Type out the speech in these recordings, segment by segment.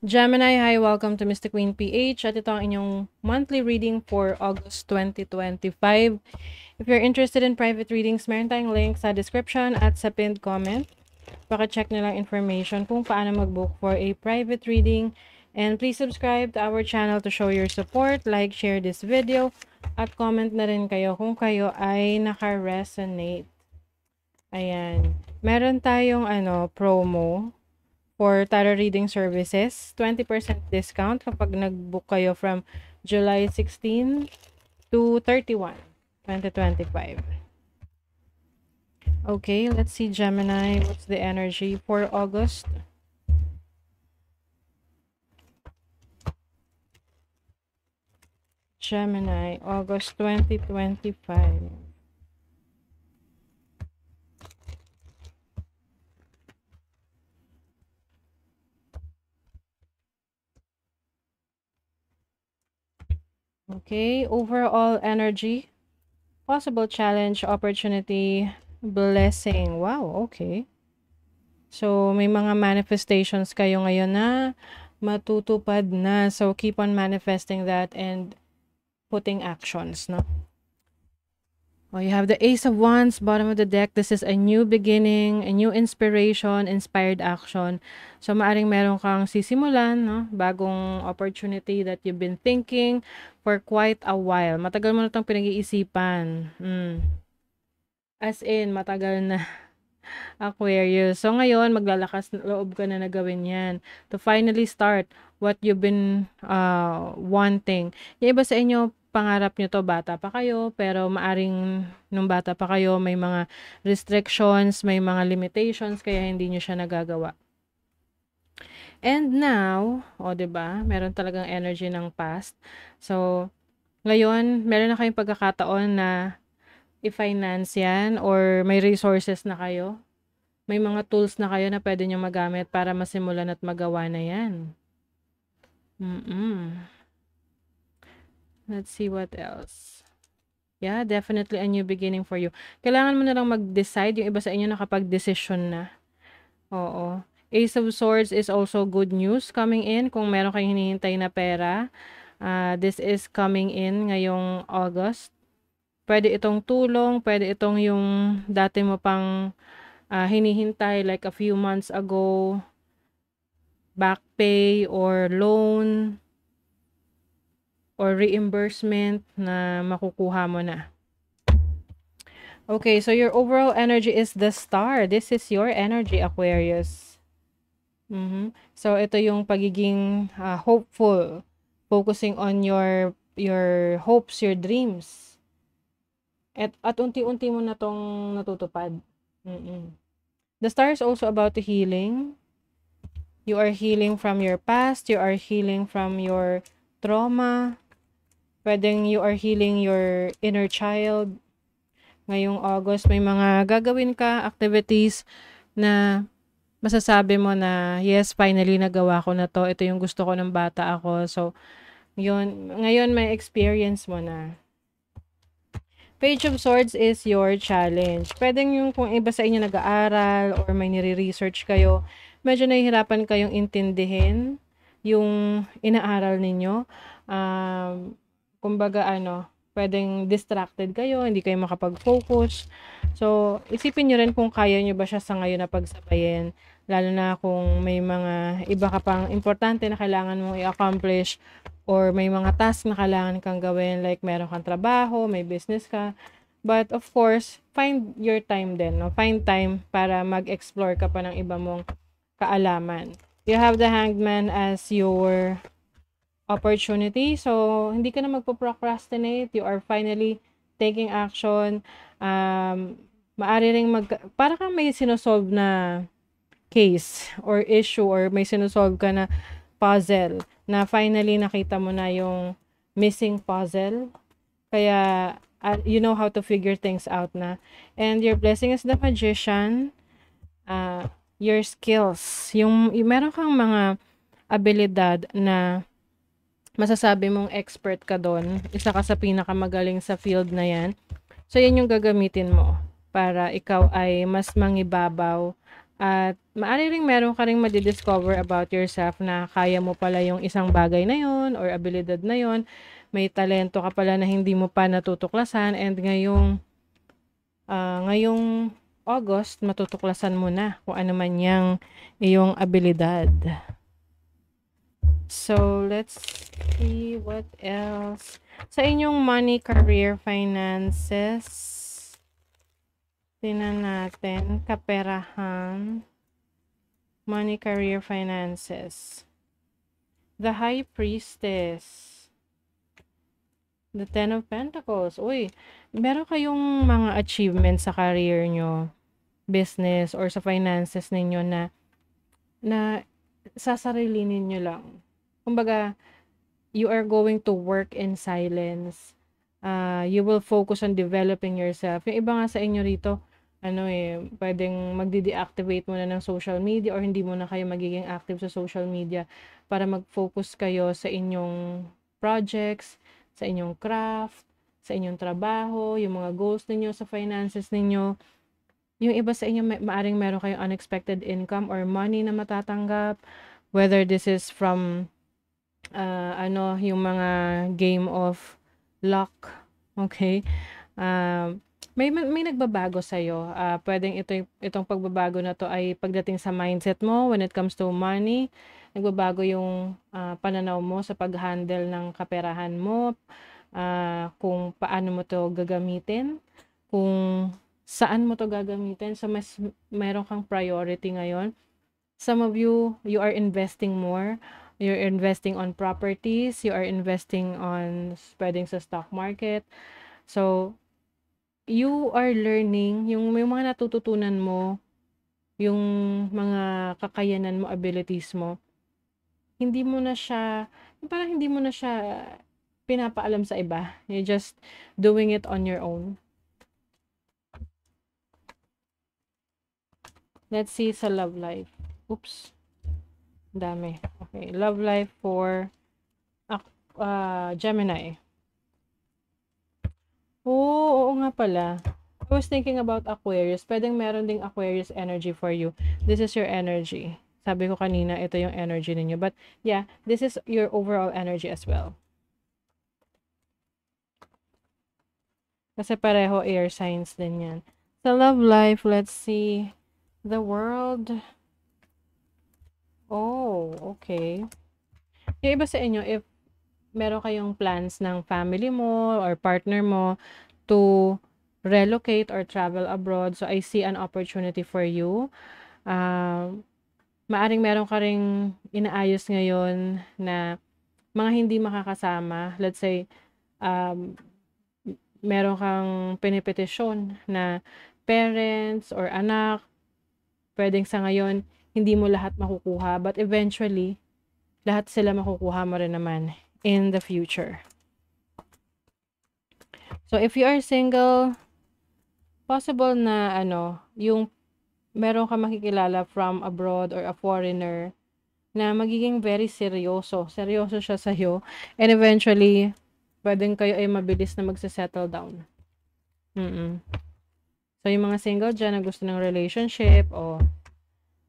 Gemini, hi, welcome to Mystic Queen PH at ito ang inyong monthly reading for August 2025. If you're interested in private readings, meron tayong link sa description at sa pinned comment. Paka-check nyo lang information kung paano mag-book for a private reading. And please subscribe to our channel to show your support, like, share this video, at comment na rin kayo kung kayo ay naka-resonate. Ayan. Meron tayong promo for tarot reading services, 20% discount kapag nag-book kayo from July 16 to 31, 2025. Okay, let's see Gemini. What's the energy for August? Gemini, August 2025. Okay, overall energy, possible challenge, opportunity, blessing. Wow, okay. So, may mga manifestations kayo ngayon na matutupad na. So, keep on manifesting that and putting actions, no? Oh, you have the Ace of Wands, bottom of the deck. This is a new beginning, a new inspiration, inspired action. So, maaring meron kang sisimulan, no? Bagong opportunity that you've been thinking for quite a while. Matagal mo na itong pinag-iisipan. As in, matagal na. Aquarius. So, ngayon, maglalakas loob ka na gawin yan. To finally start what you've been wanting. Yung iba sa inyo, pangarap nyo to, bata pa kayo, pero maaring nung bata pa kayo, may mga restrictions, may mga limitations, kaya hindi nyo siya nagagawa. And now, o, diba, meron talagang energy ng past. So, ngayon, meron na kayong pagkakataon na i-finance yan or may resources na kayo. May mga tools na kayo na pwede nyo magamit para masimulan at magawa na yan. Let's see what else. Yeah, definitely a new beginning for you. Kailangan mo na lang mag-decide. Yung iba sa inyo nakapag-decision na. Oo. Ace of Swords is also good news coming in. Kung meron kayong hinihintay na pera, this is coming in ngayong August. Pwede itong tulong, pwede itong yung dati mo pang hinihintay like a few months ago, back pay or loan or reimbursement na makukuha mo na. Okay, so your overall energy is the Star. This is your energy, Aquarius. So ito yung pagiging hopeful, focusing on your hopes, your dreams. At unti-unti mo na tong natutupad. The Star is also about the healing. You are healing from your past. You are healing from your trauma. Pwedeng you are healing your inner child. Ngayong August, may mga gagawin ka, activities na masasabi mo na, yes, finally nagawa ko na to. Ito yung gusto ko ng bata ako. So, yun, ngayon may experience mo na. Page of Swords is your challenge. Pwedeng yung kung iba sa inyo nag-aaral or may nire-research kayo, medyo nahihirapan kayong intindihin yung inaaral ninyo. Kumbaga pwedeng distracted kayo, hindi kayo makapag-focus. So, isipin nyo rin kung kaya nyo ba siya sa ngayon na pagsabayin. Lalo na kung may mga iba ka pang importante na kailangan mong i-accomplish or may mga task na kailangan kang gawin, like meron kang trabaho, may business ka. But of course, find your time din, no? Find time para mag-explore ka pa ng iba mong kaalaman. You have the Hanged Man as your opportunity. So, hindi ka na magpo-procrastinate. You are finally taking action. Maari ring para kang may sinosolve na case or issue or may sinosolve ka na puzzle na finally nakita mo na yung missing puzzle. Kaya, you know how to figure things out na. And your blessing is the Magician. Your skills. Yung meron kang mga abilidad na masasabi mong expert ka doon. Isa ka sa pinakamagaling sa field na yan. So, yan yung gagamitin mo para ikaw ay mas mangibabaw At maaari ring meron ka ring madi-discover about yourself na kaya mo pala yung isang bagay na yun or abilidad na yun. May talento ka pala na hindi mo pa natutuklasan and ngayong August, matutuklasan mo na kung ano man yang iyong abilidad. So, let's see what else. Sa inyong money, career, finances, tingnan natin, kaperahan, money, career, finances. The High Priestess. The Ten of Pentacles. Uy, meron kayong mga achievements sa career nyo, business, or sa finances ninyo na sasarilinin nyo lang. Kumbaga, you are going to work in silence. You will focus on developing yourself. Yung iba nga sa inyo rito, pwedeng magde-deactivate muna ng social media or hindi muna kayo magiging active sa social media para mag-focus kayo sa inyong projects, sa inyong craft, sa inyong trabaho, yung mga goals ninyo sa finances ninyo. Yung iba sa inyo, maaring meron kayong unexpected income or money na matatanggap, whether this is from yung mga game of luck, okay? May nagbabago sa'yo. Pwedeng itong pagbabago na to ay pagdating sa mindset mo when it comes to money. Nagbabago yung pananaw mo sa pag-handle ng kaperahan mo, kung paano mo to gagamitin, kung saan mo to gagamitin. So, mas meron kang priority ngayon. Some of you are investing more. You're investing on properties. You are investing on pwedeng sa stock market. So, you are learning, yung mga natututunan mo, yung mga kakayanan mo, abilities mo, parang hindi mo na siya pinapaalam sa iba. You're just doing it on your own. Let's see sa love life. Oops. Dami. Okay. Love life for Gemini. Oo nga pala. I was thinking about Aquarius. Pwedeng meron ding Aquarius energy for you. This is your energy. Sabi ko kanina, ito yung energy ninyo. But yeah, this is your overall energy as well. Kasi pareho air signs din yan. Sa love life, let's see. The World. Oh, okay. Yung iba sa inyo, if meron kayong plans ng family mo or partner mo to relocate or travel abroad, so I see an opportunity for you. Maaring meron ka ring inaayos ngayon na mga hindi makakasama. Let's say, meron kang pinipetisyon na parents or anak, pwedeng sa ngayon, hindi mo lahat makukuha. But eventually, lahat sila makukuha mo rin naman in the future. So, if you are single, possible na yung meron ka makikilala from abroad or a foreigner na magiging very seryoso. Seryoso siya sa'yo. And eventually, pwedeng kayo ay mabilis na magse-settle down. So, yung mga single dyan na gusto ng relationship,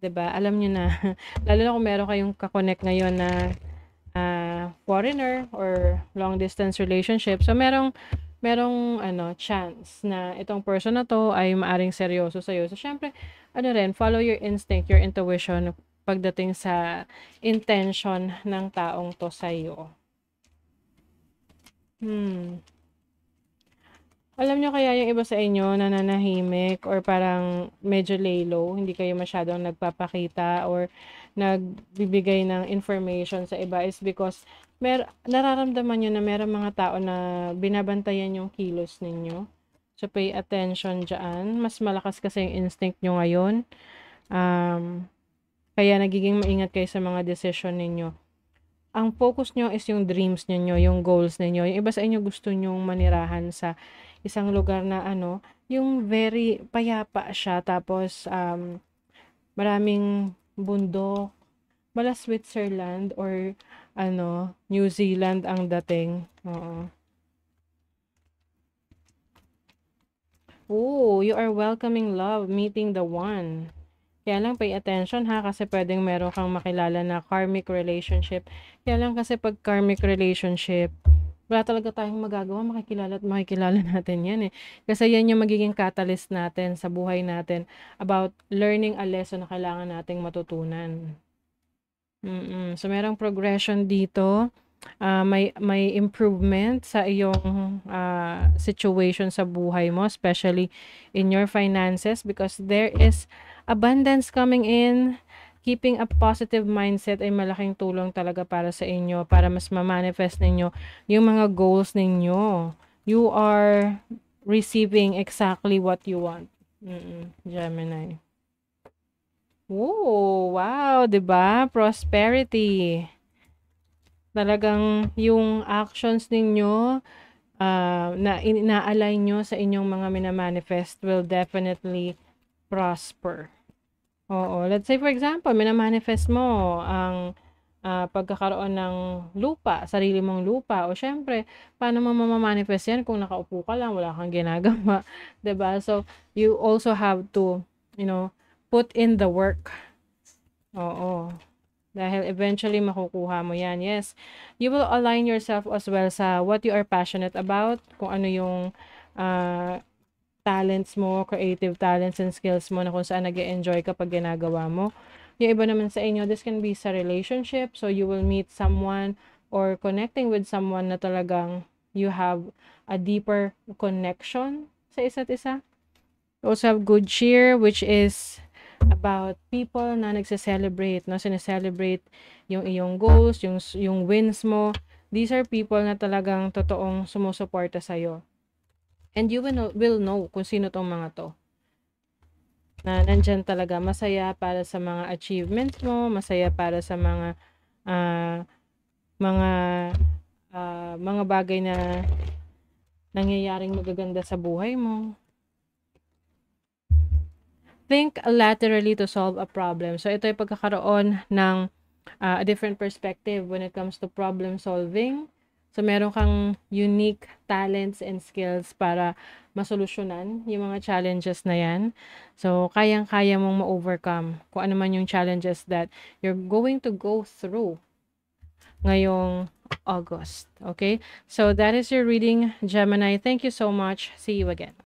diba? Alam nyo na, lalo na kung meron kayong kakonect ngayon na foreigner or long distance relationship. So, merong chance na itong person na to ay maaring seryoso sa'yo. So, syempre, follow your instinct, your intuition pagdating sa intention ng taong to sa'yo. Alam nyo kaya yung iba sa inyo nananahimik or parang medyo lay low, hindi kayo masyadong nagpapakita or nagbibigay ng information sa iba is because nararamdaman nyo na meron mga tao na binabantayan yung kilos ninyo. So, pay attention dyan. Mas malakas kasi yung instinct nyo ngayon. Kaya nagiging maingat kayo sa mga decision ninyo. Ang focus nyo is yung dreams ninyo, yung goals ninyo. Yung iba sa inyo gusto nyong manirahan sa isang lugar na yung very payapa siya. Tapos, maraming bundok. Bala Switzerland or New Zealand ang dating. Oo. Oh, you are welcoming love, meeting the one. Kaya lang pay attention ha, kasi pwedeng meron kang makilala na karmic relationship. Kaya lang kasi 'pag karmic relationship, wala talaga tayong magagawa, makikilala at makikilala natin 'yan, eh. Kasi 'yan yung magiging catalyst natin sa buhay natin about learning a lesson na kailangan nating matutunan. So merong progression dito, may improvement sa iyong, situation sa buhay mo, especially in your finances because there is abundance coming in. Keeping a positive mindset ay malaking tulong talaga para sa inyo, para mas ma-manifest ninyo yung mga goals ninyo. You are receiving exactly what you want. Gemini. Oh, wow, 'di ba? Prosperity. Talagang yung actions ninyo, na ina-align niyo sa inyong mga mina-manifest will definitely prosper. Oo, let's say for example, mina-manifest mo ang, pagkakaroon ng lupa, sarili mong lupa. O siyempre, paano mo mama-manifest 'yan kung nakaupo ka lang, wala kang ginagawa, 'di ba? So, you also have to, you know, put in the work. Oo. Dahil eventually makukuha mo 'yan. Yes, you will align yourself as well sa what you are passionate about, kung ano yung, ah, talents mo, creative talents and skills mo na kung saan nag-e-enjoy kapag ginagawa mo. Yung iba naman sa inyo, this can be sa relationship, so you will meet someone or connecting with someone na talagang you have a deeper connection sa isa't isa. You also have good cheer, which is about people na nagse-celebrate, no? Sine-celebrate yung iyong goals, yung wins mo. These are people na talagang totoong sumusuporta sa'yo. And you will know kung sino tong mga to. Na nandyan talaga, masaya para sa mga achievements mo, masaya para sa mga, ah, mga, mga bagay na nangyayaring magaganda sa buhay mo. Think laterally to solve a problem. So, ito ay pagkakaroon ng a different perspective when it comes to problem solving. So, meron kang unique talents and skills para masolusyonan yung mga challenges na yan. So, kayang-kaya mong ma-overcome kung ano man yung challenges that you're going to go through ngayong August. Okay? So, that is your reading, Gemini. Thank you so much. See you again.